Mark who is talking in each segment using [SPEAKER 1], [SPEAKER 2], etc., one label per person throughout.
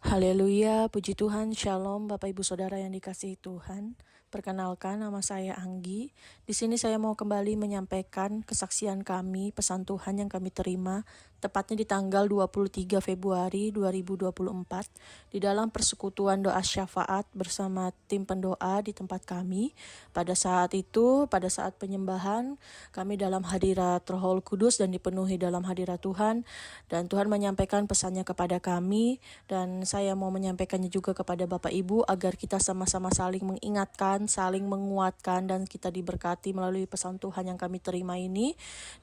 [SPEAKER 1] Haleluya, puji Tuhan, Shalom Bapak Ibu Saudara yang dikasihi Tuhan. Perkenalkan, nama saya Anggi. Di sini saya mau kembali menyampaikan kesaksian kami, pesan Tuhan yang kami terima, tepatnya di tanggal 23 Februari 2024, di dalam persekutuan doa syafaat bersama tim pendoa di tempat kami. Pada saat itu, pada saat penyembahan, kami dalam hadirat Roh Kudus dan dipenuhi dalam hadirat Tuhan, dan Tuhan menyampaikan pesannya kepada kami, dan saya mau menyampaikannya juga kepada Bapak Ibu agar kita sama-sama saling mengingatkan, saling menguatkan, dan kita diberkati melalui pesan Tuhan yang kami terima ini.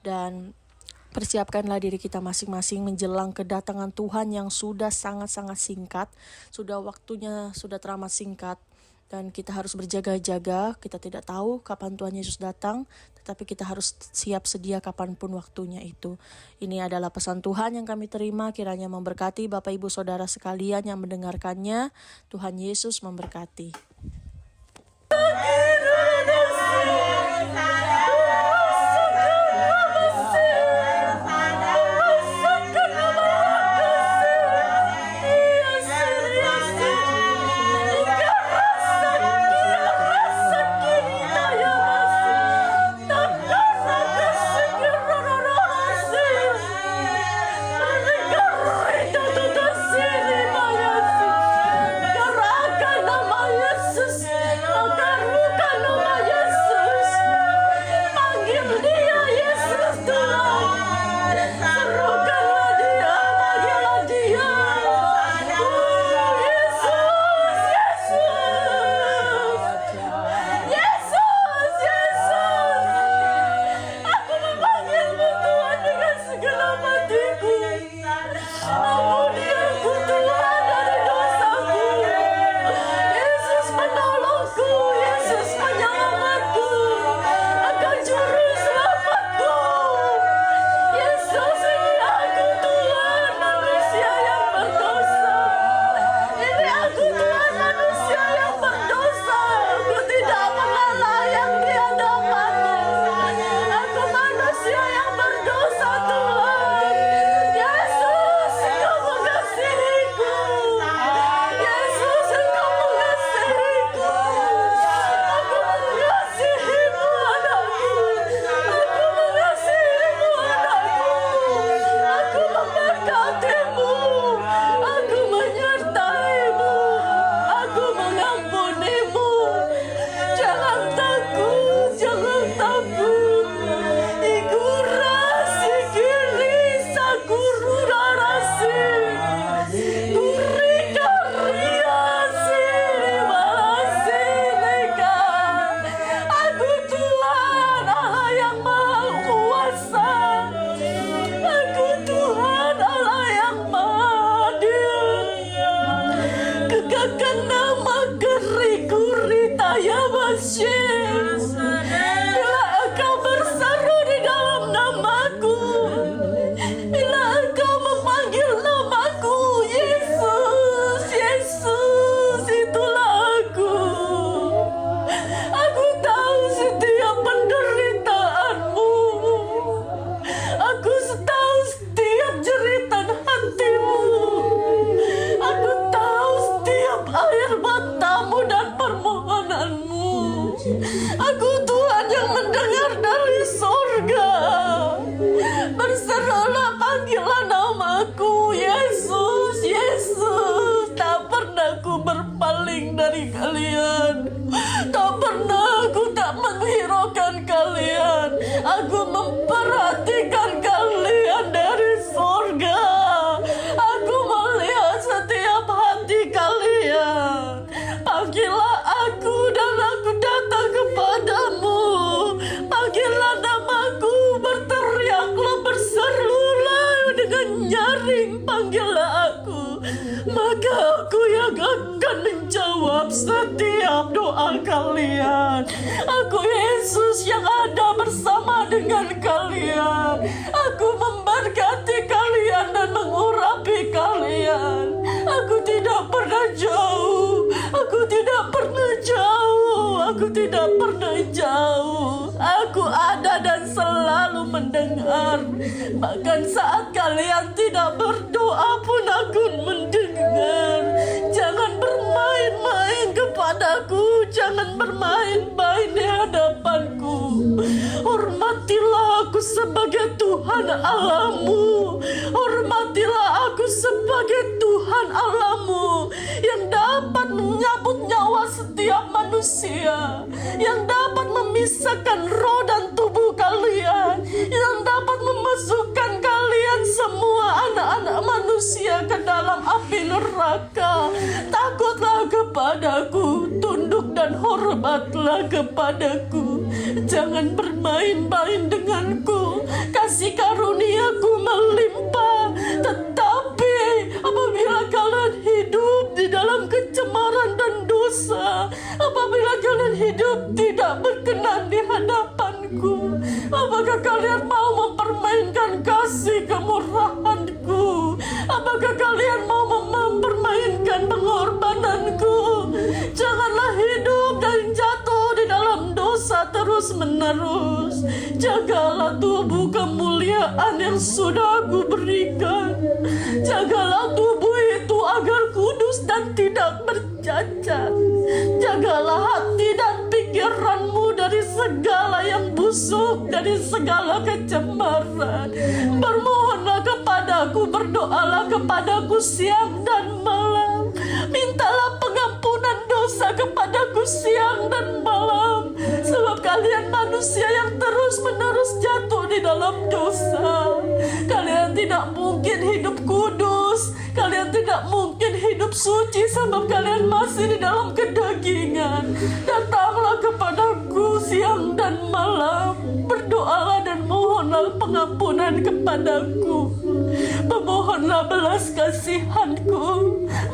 [SPEAKER 1] Dan persiapkanlah diri kita masing-masing menjelang kedatangan Tuhan yang sudah sangat-sangat singkat, sudah waktunya sudah teramat singkat. Dan kita harus berjaga-jaga, kita tidak tahu kapan Tuhan Yesus datang, tetapi kita harus siap sedia kapanpun waktunya itu. Ini adalah pesan Tuhan yang kami terima, kiranya memberkati Bapak Ibu Saudara sekalian yang mendengarkannya. Tuhan Yesus memberkati. Bila Engkau berseru di dalam namaku, bila Engkau memanggil namaku, Yesus, Yesus, itulah aku. Aku tahu setiap penderitaanmu, aku tahu setiap jeritan hatimu, aku tahu setiap air matamu dan permohonanmu. Aku Tuhan yang mendengar dari sorga. Berserulah, panggillah namaku, Yesus, Yesus. Tak pernah ku berpaling dari kalian, tak pernah aku tak menghiraukan kalian. Aku memperhatikan kalian dari sorga. Aku melihat setiap hati kalian. Panggillah aku dan aku datang kepadamu. Panggillah namaku, berteriaklah, berserulah dengan nyaring. Panggillah aku, maka aku yang akan menjawab setiap doa kalian. Aku Yesus yang ada bersama dengan kalian. Aku memberkati kalian dan mengurapi kalian. Aku tidak pernah jauh, aku tidak pernah jauh, aku tidak pernah jauh. Aku ada dan selalu mendengar. Bahkan saat kalian tidak berdoa pun aku mendengar. Jangan bermain-main di hadapanku. Hormatilah aku sebagai Tuhan Allahmu. Hormatilah aku sebagai Tuhan Allahmu yang dapat menyambut nyawa setiap manusia, yang dapat memisahkan roh dan tubuh kalian, yang dapat memasukkan kalian semua anak-anak manusia ke dalam api neraka. Takutlah kepadaku, tunduk dan hormatlah kepadaku. Jangan bermain-main denganku. Kasih karuniaku melimpah. Tetapi apabila kalian hidup di dalam kecemaran dan dosa, apabila kalian hidup tidak berkenan di hadapanku, apakah kalian mau mempermainkan kasih kemurahanku? Apakah kalian mau mempermainkan pengorbananku? Janganlah hidup dan jatuh di dalam dosa terus menerus. Jagalah tubuh kemuliaan yang sudah aku berikan. Jagalah tubuh itu agar kudus dan tidak bercacat. Jagalah hati dan pikiranmu dari segala yang busuk, dari segala kecemaran. Bermohonlah kepadaku, berdoalah kepadaku siang dan malam. Mintalah pengampunan dosa kepadaku siang dan malam. Sebab kalian manusia yang terus-menerus jatuh di dalam dosa. Kalian tidak mungkin hidup kudus. Kalian tidak mungkin hidup suci sebab kalian masih di dalam kedagingan. Datanglah kepadaku siang dan malam. Berdoalah dan mohonlah pengampunan kepadaku. Memohonlah belas kasihanku.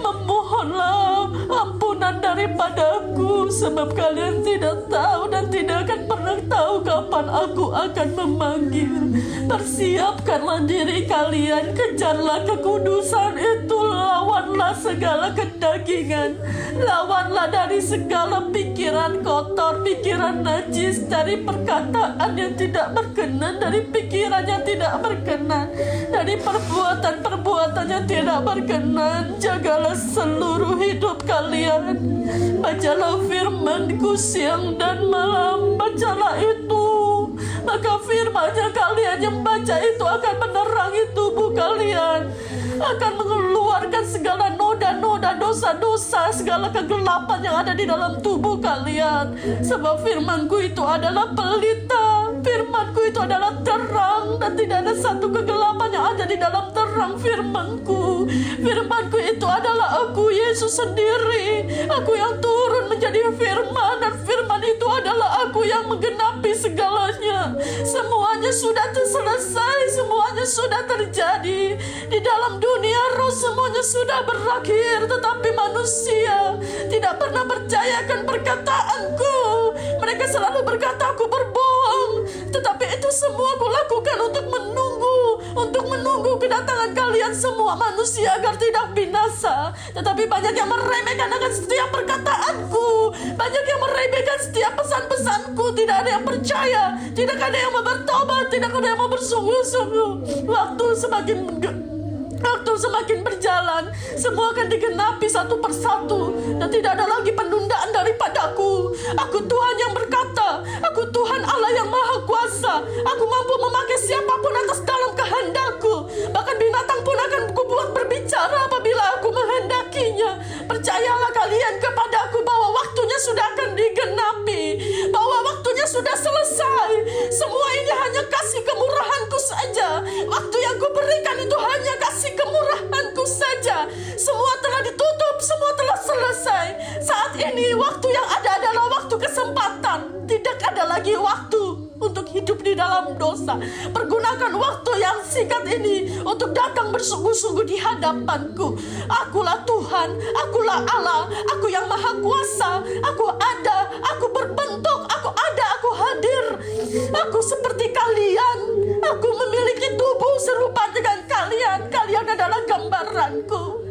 [SPEAKER 1] Memohonlah ampunan daripadaku. Sebab kalian tidak tahu dan tidak akan pernah tahu kapan aku akan memanggil. Persiapkanlah diri kalian. Kejarlah kekudusan itu. Lawanlah segala kedagingan. Lawanlah dari segala pikiran kotor, pikiran najis, dari perkataan yang tidak berkenan, dari pikiran yang tidak berkenan, dari perbuatan-perbuatan yang tidak berkenan. Jagalah seluruh hidup kalian. Bacalah firman-Ku siang dan malam. Bacalah itu. Maka firman-Nya kalian yang baca itu akan menerangi tubuh kalian, akan mengeluarkan segala noda-noda dosa-dosa, segala kegelapan yang ada di dalam tubuh kalian. Sebab firman-Ku itu adalah pelita, firman-Ku itu adalah terang, dan tidak ada satu kegelapan yang ada di dalam terang firman-Ku. Firman-Ku itu adalah aku, Yesus sendiri. Aku yang turun menjadi firman, dan firman itu adalah aku yang menggenapi segalanya. Semuanya sudah selesai, semuanya sudah terjadi. Di dalam dunia roh semuanya sudah berakhir, tetapi manusia tidak pernah percayakan perkataanku. Mereka selalu berkata aku berbohong, tetapi itu semua aku lakukan untuk menunggu kedatangan kalian semua manusia agar tidak binasa. Tetapi banyak yang meremehkan akan setiap perkataanku, banyak yang meremehkan setiap pesan-pesanku. Tidak ada yang percaya, tidak ada yang mau bertobat, tidak ada yang mau bersungguh-sungguh. Waktu semakin berjalan, semua akan digenapi satu persatu, dan tidak ada lagi penundaan daripadaku. Aku Tuhan yang berkata, aku Tuhan Allah yang Maha Kuasa. Aku mampu memakai siapapun atas dalam kehendakku. Bahkan binatang pun akan kubuat berbicara apabila aku menghendakinya. Percayalah kalian kepadaku bahwa waktunya sudah akan digenapi, bahwa waktunya sudah selesai. Semua ini hanya kasih kemurahanku saja. Waktu yang kuberikan itu hanya kasih kemurahanku saja. Semua telah ditutup, semua telah selesai. Saat ini waktu yang ada adalah waktu kesempatan. Tidak ada lagi waktu untuk hidup di dalam dosa. Pergunakan waktu yang singkat ini untuk datang bersungguh-sungguh di hadapanku. Akulah Tuhan, akulah Allah, aku yang Maha Kuasa. Aku ada, aku berbentuk, aku ada, aku hadir. Aku seperti kalian. Aku memiliki tubuh serupa dengan kalian. Kalian adalah gambaranku.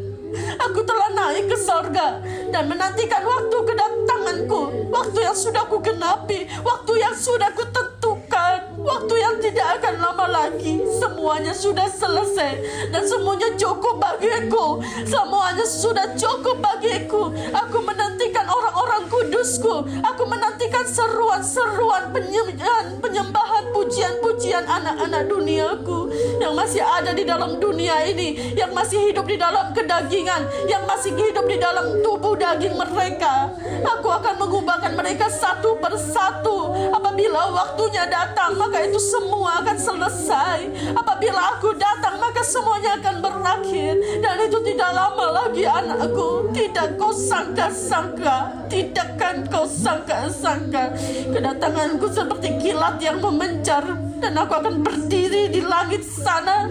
[SPEAKER 1] Aku telah naik ke sorga dan menantikan waktu kedatanganku. Waktu yang sudah ku genapi, waktu yang sudah ku tentukan, waktu yang tidak akan lama lagi. Semuanya sudah selesai dan semuanya cukup bagiku. Semuanya sudah cukup bagiku. Aku menantikan orang-orang Tuhan kudusku. Aku menantikan seruan-seruan penyembahan, pujian-pujian anak-anak duniaku yang masih ada di dalam dunia ini, yang masih hidup di dalam kedagingan, yang masih hidup di dalam tubuh daging mereka. Aku akan mengubahkan mereka satu persatu. Apabila waktunya datang, maka itu semua akan selesai. Apabila aku datang, maka semuanya akan berakhir. Dan itu tidak lama lagi, anakku. Tidak kau sangka-sangka, tidak kan kau sangka-sangka. Kedatanganku seperti kilat yang memencar, dan aku akan berdiri di langit sana.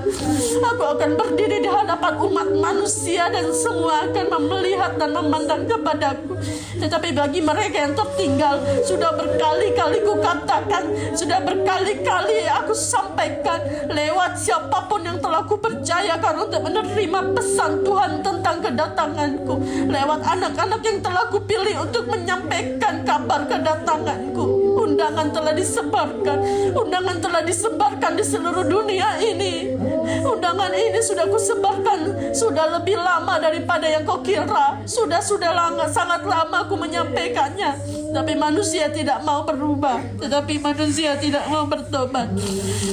[SPEAKER 1] Aku akan berdiri di hadapan umat manusia, dan semua akan melihat dan memandang kepadaku. Tetapi bagi mereka yang tertinggal, sudah berkali-kali ku katakan, sudah berkali-kali aku sampaikan lewat siapapun yang telah ku percayakan untuk menerima pesan Tuhan tentang kedatanganku, lewat anak-anak yang telah ku pilih untuk menyampaikan kabar kedatanganku. Undangan telah disebarkan, undangan telah disebarkan di seluruh dunia ini. Undangan ini sudah kusebarkan sudah lebih lama daripada yang kau kira. Sudah lama, sangat lama aku menyampaikannya. Tapi manusia tidak mau berubah, tetapi manusia tidak mau bertobat.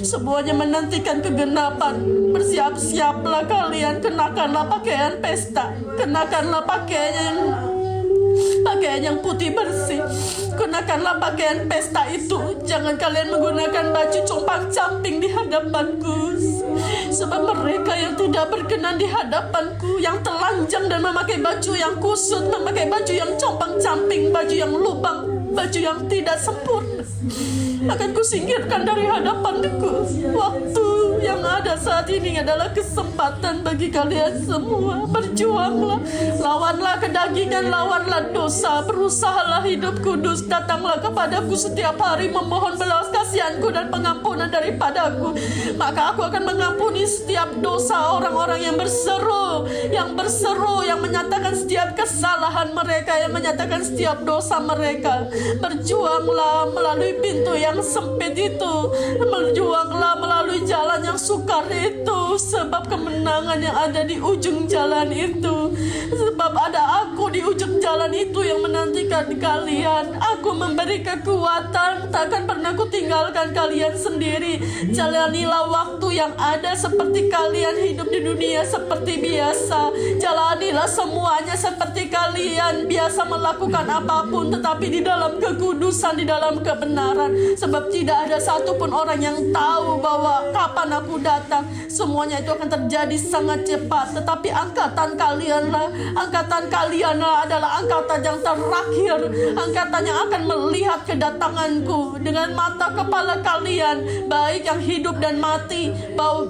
[SPEAKER 1] Semuanya menantikan kegenapan. Bersiap-siaplah kalian, kenakanlah pakaian pesta, kenakanlah pakaian yang putih bersih. Kenakanlah pakaian pesta itu. Jangan kalian menggunakan baju compang-camping di hadapanku. Sebab mereka yang tidak berkenan di hadapanku, yang telanjang dan memakai baju yang kusut, memakai baju yang compang-camping, baju yang lubang, baju yang tidak sempurna, akan kusingkirkan dari hadapanku. Waktu yang ada saat ini adalah kesempatan bagi kalian semua. Berjuanglah, lawanlah kedagingan, lawanlah dosa, berusahalah hidup kudus. Datanglah kepadaku setiap hari memohon belas kasihanku dan pengampunan daripadaku, maka aku akan mengampuni setiap dosa orang-orang yang berseru, yang menyatakan setiap kesalahan mereka, yang menyatakan setiap dosa mereka. Berjuanglah melalui pintu yang sempit itu, berjuanglah melalui jalan yang sukar itu, sebab kemenangan yang ada di ujung jalan itu. Sebab ada aku di ujung jalan itu yang menantikan kalian. Aku memberi kekuatan, takkan pernah ku tinggalkan kalian sendiri. Jalanilah waktu yang ada seperti kalian hidup di dunia seperti biasa. Jalanilah semuanya seperti kalian biasa melakukan apapun, tetapi di dalam kekudusan, di dalam kebenaran. Sebab tidak ada satupun orang yang tahu bahwa kapan aku datang. Semuanya itu akan terjadi sangat cepat. Tetapi angkatan kalianlah adalah angkatan yang terakhir. Angkatan yang akan melihat kedatanganku dengan mata kepala kalian, baik yang hidup dan mati,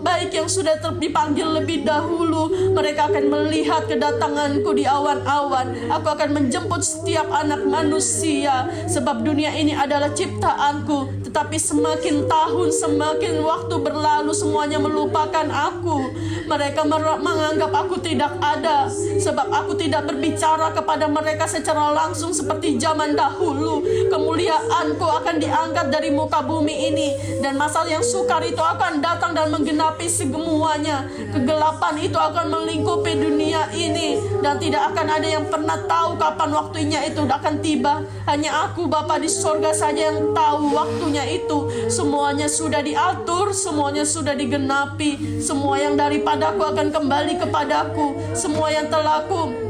[SPEAKER 1] baik yang sudah dipanggil lebih dahulu. Mereka akan melihat kedatanganku di awan-awan. Aku akan menjemput setiap anak manusia. Sebab dunia ini adalah ciptaanku. Tetapi semakin tahun, semakin waktu berlalu, semuanya melupakan aku. Mereka menganggap aku tidak ada, sebab aku tidak berbicara kepada mereka secara langsung seperti zaman dahulu. Kemuliaanku akan diangkat dari muka bumi ini, dan masa yang sukar itu akan datang dan menggenapi semuanya. Kegelapan itu akan melingkupi dunia ini, dan tidak akan ada yang pernah tahu kapan waktunya itu akan tiba. Hanya aku, Bapa di sorga saja yang tahu waktunya itu. Semuanya sudah diatur, semuanya sudah digenapi. Semua yang daripadaku akan kembali kepadaku. Semua yang telah aku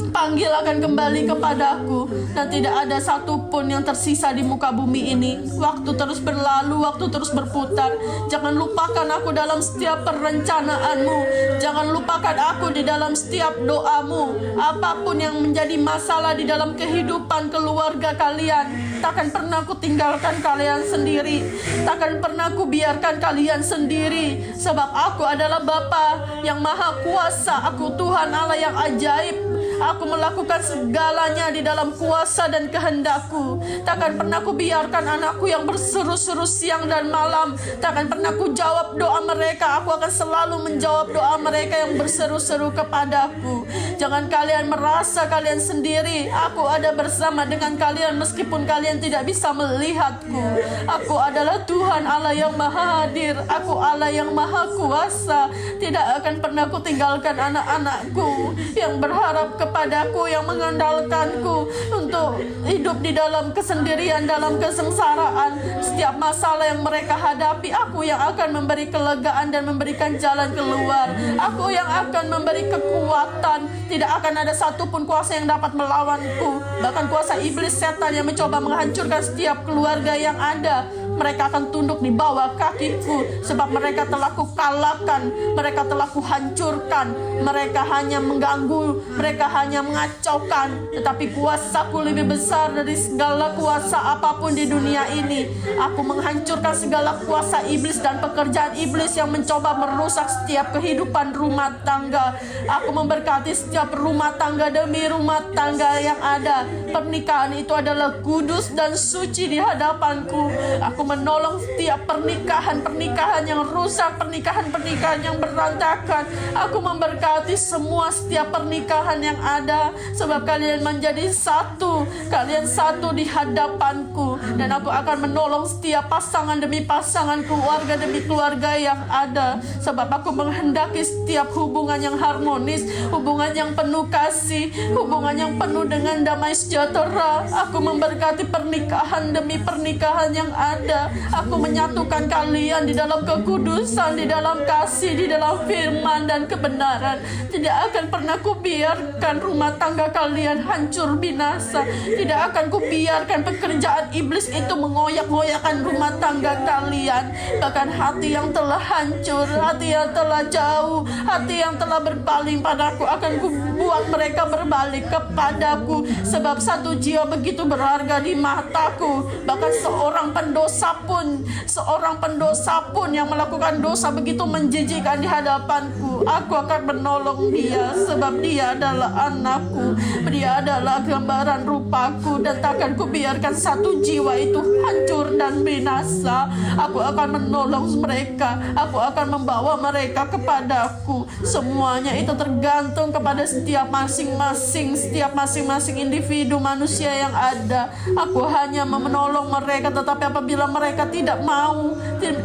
[SPEAKER 1] panggil akan kembali kepadaku, dan tidak ada satupun yang tersisa di muka bumi ini. Waktu terus berlalu, waktu terus berputar. Jangan lupakan aku dalam setiap perencanaanmu. Jangan lupakan aku di dalam setiap doamu. Apapun yang menjadi masalah di dalam kehidupan keluarga kalian, takkan pernah aku tinggalkan kalian sendiri. Takkan pernah aku biarkan kalian sendiri. Sebab aku adalah Bapa yang Maha Kuasa. Aku Tuhan Allah yang ajaib. Aku melakukan segalanya di dalam kuasa dan kehendakku. Takkan pernah ku biarkan anakku yang berseru-seru siang dan malam. Takkan pernah ku jawab doa mereka. Aku akan selalu menjawab doa mereka yang berseru-seru kepadaku. Jangan kalian merasa kalian sendiri. Aku ada bersama dengan kalian meskipun kalian kalian tidak bisa melihatku. Aku adalah Tuhan Allah yang maha hadir. Aku Allah yang maha kuasa. Tidak akan pernah ku tinggalkan anak-anakku yang berharap kepadaku, yang mengandalkanku untuk hidup di dalam kesendirian, dalam kesengsaraan. Setiap masalah yang mereka hadapi, aku yang akan memberi kelegaan dan memberikan jalan keluar. Aku yang akan memberi kekuatan. Tidak akan ada satupun kuasa yang dapat melawanku. Bahkan kuasa iblis setan yang mencoba menghancurkan setiap keluarga yang ada, mereka akan tunduk di bawah kakiku, sebab mereka telah kukalahkan, mereka telah kuhancurkan. Mereka hanya mengganggu, mereka hanya mengacaukan, tetapi kuasaku lebih besar dari segala kuasa apapun di dunia ini. Aku menghancurkan segala kuasa iblis dan pekerjaan iblis yang mencoba merusak setiap kehidupan rumah tangga. Aku memberkati setiap rumah tangga demi rumah tangga yang ada. Pernikahan itu adalah kudus dan suci di hadapanku. Aku menolong setiap pernikahan yang rusak, pernikahan yang berantakan. Aku memberkati semua setiap pernikahan yang ada, sebab kalian menjadi satu. Kalian satu di hadapanku, dan aku akan menolong setiap pasangan demi pasangan, keluarga demi keluarga yang ada, sebab aku menghendaki setiap hubungan yang harmonis, hubungan yang penuh kasih, hubungan yang penuh dengan damai sejahtera. Aku memberkati pernikahan demi pernikahan yang ada. Aku menyatukan kalian di dalam kekudusan, di dalam kasih, di dalam firman dan kebenaran. Tidak akan pernah kubiarkan rumah tangga kalian hancur binasa. Tidak akan kubiarkan pekerjaan iblis itu mengoyak-ngoyakkan rumah tangga kalian. Bahkan hati yang telah hancur, hati yang telah jauh, hati yang telah berpaling padaku, akan kubuat mereka berbalik kepadaku. Sebab satu jiwa begitu berharga di mataku. Bahkan seorang pendosa pun yang melakukan dosa begitu menjijikkan di hadapanku, aku akan menolong dia, sebab dia adalah anakku, dia adalah gambaran rupaku, dan takkan kubiarkan satu jiwa itu hancur dan binasa. Aku akan menolong mereka, aku akan membawa mereka kepadaku. Semuanya itu tergantung kepada setiap masing-masing individu manusia yang ada. Aku hanya menolong mereka, tetapi apabila mereka tidak mau,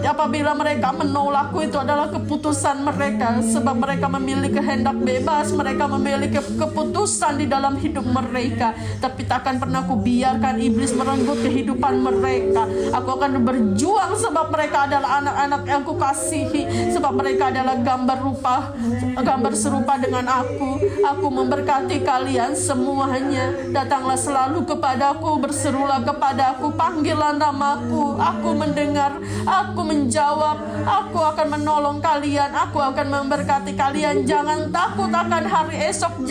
[SPEAKER 1] apabila mereka menolakku, itu adalah keputusan mereka, sebab mereka memiliki kehendak bebas, mereka memiliki keputusan di dalam hidup mereka. Tapi takkan pernah kubiarkan iblis merenggut kehidupan mereka. Aku akan berjuang, sebab mereka adalah anak-anak yang kukasihi, sebab mereka adalah gambar serupa dengan aku. Aku memberkati kalian semuanya. Datanglah selalu kepadaku, berserulah kepadaku, panggillah namaku. Aku mendengar, aku menjawab, aku akan menolong kalian, aku akan memberkati kalian. Jangan takut akan hari esok.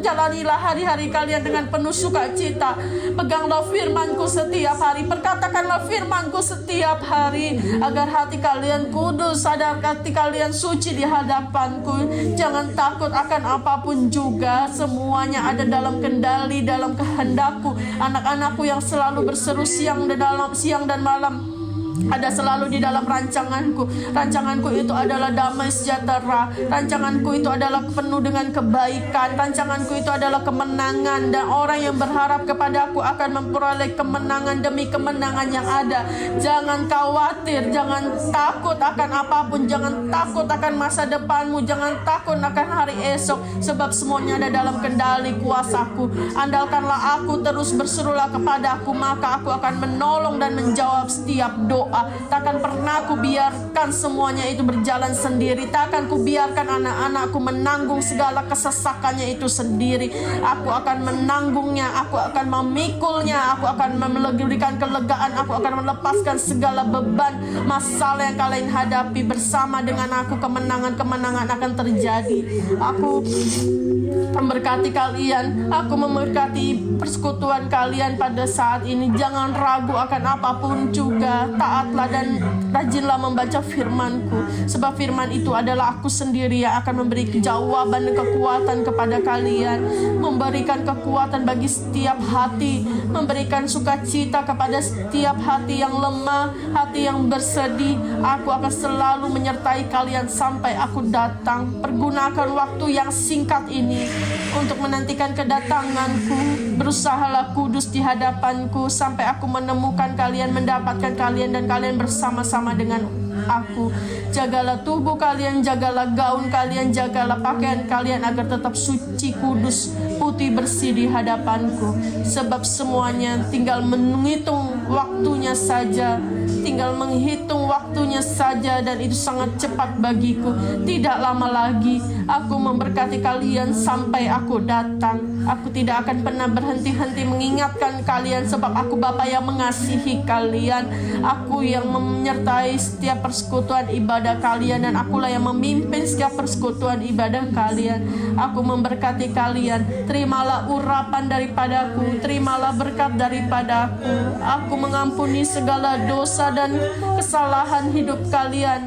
[SPEAKER 1] Jalanilah hari-hari kalian dengan penuh sukacita. Peganglah firmanku setiap hari, perkatakanlah firmanku setiap hari, agar hati kalian kudus, sadar hati kalian suci di hadapanku. Jangan takut akan apapun juga, semuanya ada dalam kendali, dalam kehendakku. Anak-anakku yang selalu berseru siang dan malam ada selalu di dalam rancanganku. Rancanganku itu adalah damai sejahtera. Rancanganku itu adalah penuh dengan kebaikan. Rancanganku itu adalah kemenangan, dan orang yang berharap kepadaku akan memperoleh kemenangan demi kemenangan yang ada. Jangan khawatir, jangan takut akan apapun, jangan takut akan masa depanmu, jangan takut akan hari esok, sebab semuanya ada dalam kendali kuasaku. Andalkanlah aku, terus berserulah kepadaku, maka aku akan menolong dan menjawab setiap doa. Takkan pernah aku biarkan semuanya itu berjalan sendiri. Takkan ku biarkan anak-anakku menanggung segala kesesakannya itu sendiri. Aku akan menanggungnya, aku akan memikulnya, aku akan memberikan kelegaan, aku akan melepaskan segala beban masalah yang kalian hadapi. Bersama dengan aku kemenangan-kemenangan akan terjadi. Aku memberkati kalian, aku memberkati persekutuan kalian pada saat ini. Jangan ragu akan apapun juga.
[SPEAKER 2] taatlah dan rajinlah membaca firman-Ku, sebab firman itu adalah aku sendiri yang akan memberi jawaban dan kekuatan kepada kalian, memberikan kekuatan bagi setiap hati, memberikan sukacita kepada setiap hati yang lemah, hati yang bersedih. Aku akan selalu menyertai kalian sampai aku datang. Pergunakan waktu yang singkat ini untuk menantikan kedatanganku. Berusahalah kudus di hadapanku sampai aku menemukan kalian, mendapatkan kalian, dan kalian bersama-sama dengan aku. Jagalah tubuh kalian, jagalah gaun kalian, jagalah pakaian kalian agar tetap suci, kudus, putih, bersih di hadapanku. Sebab semuanya tinggal menghitung waktunya saja, tinggal menghitung waktunya saja, dan itu sangat cepat bagiku. Tidak lama lagi aku memberkati kalian sampai aku datang. Aku tidak akan pernah berhenti-henti mengingatkan kalian, sebab aku Bapa yang mengasihi kalian. Aku yang menyertai setiap persekutuan ibadah kalian, dan akulah yang memimpin setiap persekutuan ibadah kalian. Aku memberkati kalian. Terimalah urapan daripadaku, terimalah berkat daripadaku. Aku mengampuni segala dosa dan kesalahan hidup kalian.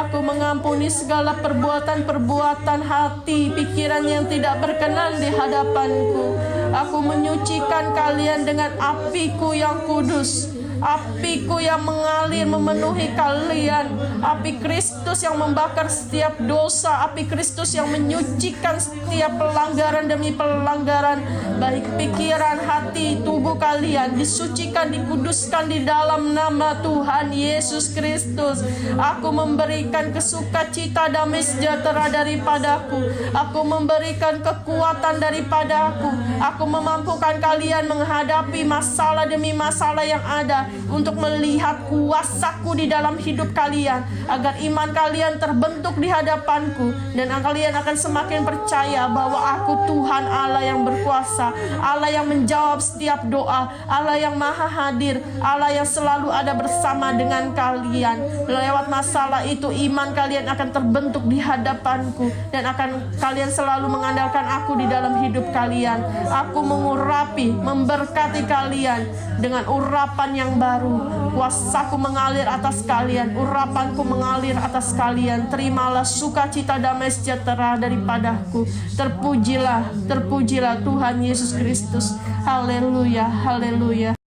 [SPEAKER 2] Aku mengampuni segala perbuatan-perbuatan hati, pikiran yang tidak berkenan di hadapanku. Aku menyucikan kalian dengan apiku yang kudus, apiku yang mengalir memenuhi kalian, api Kristus yang membakar setiap dosa, api Kristus yang menyucikan setiap pelanggaran demi pelanggaran, baik pikiran, hati, tubuh kalian disucikan, dikuduskan di dalam nama Tuhan Yesus Kristus. Aku memberikan kesukacita, damai sejahtera daripadaku. Aku memberikan kekuatan daripadaku. Aku memampukan kalian menghadapi masalah demi masalah yang ada, untuk melihat kuasaku di dalam hidup kalian, agar iman kalian terbentuk di hadapanku, dan kalian akan semakin percaya bahwa aku Tuhan Allah yang berkuasa, Allah yang menjawab setiap doa, Allah yang maha hadir, Allah yang selalu ada bersama dengan kalian. Lewat masalah itu iman kalian akan terbentuk di hadapanku, dan akan kalian selalu mengandalkan aku di dalam hidup kalian. Aku mengurapi, memberkati kalian dengan urapan yang baru. Kuasaku mengalir atas kalian, urapanku mengalir atas kalian. Terimalah sukacita, damai sejahtera daripadaku. Terpujilah Tuhan Yesus Kristus. Haleluya, haleluya.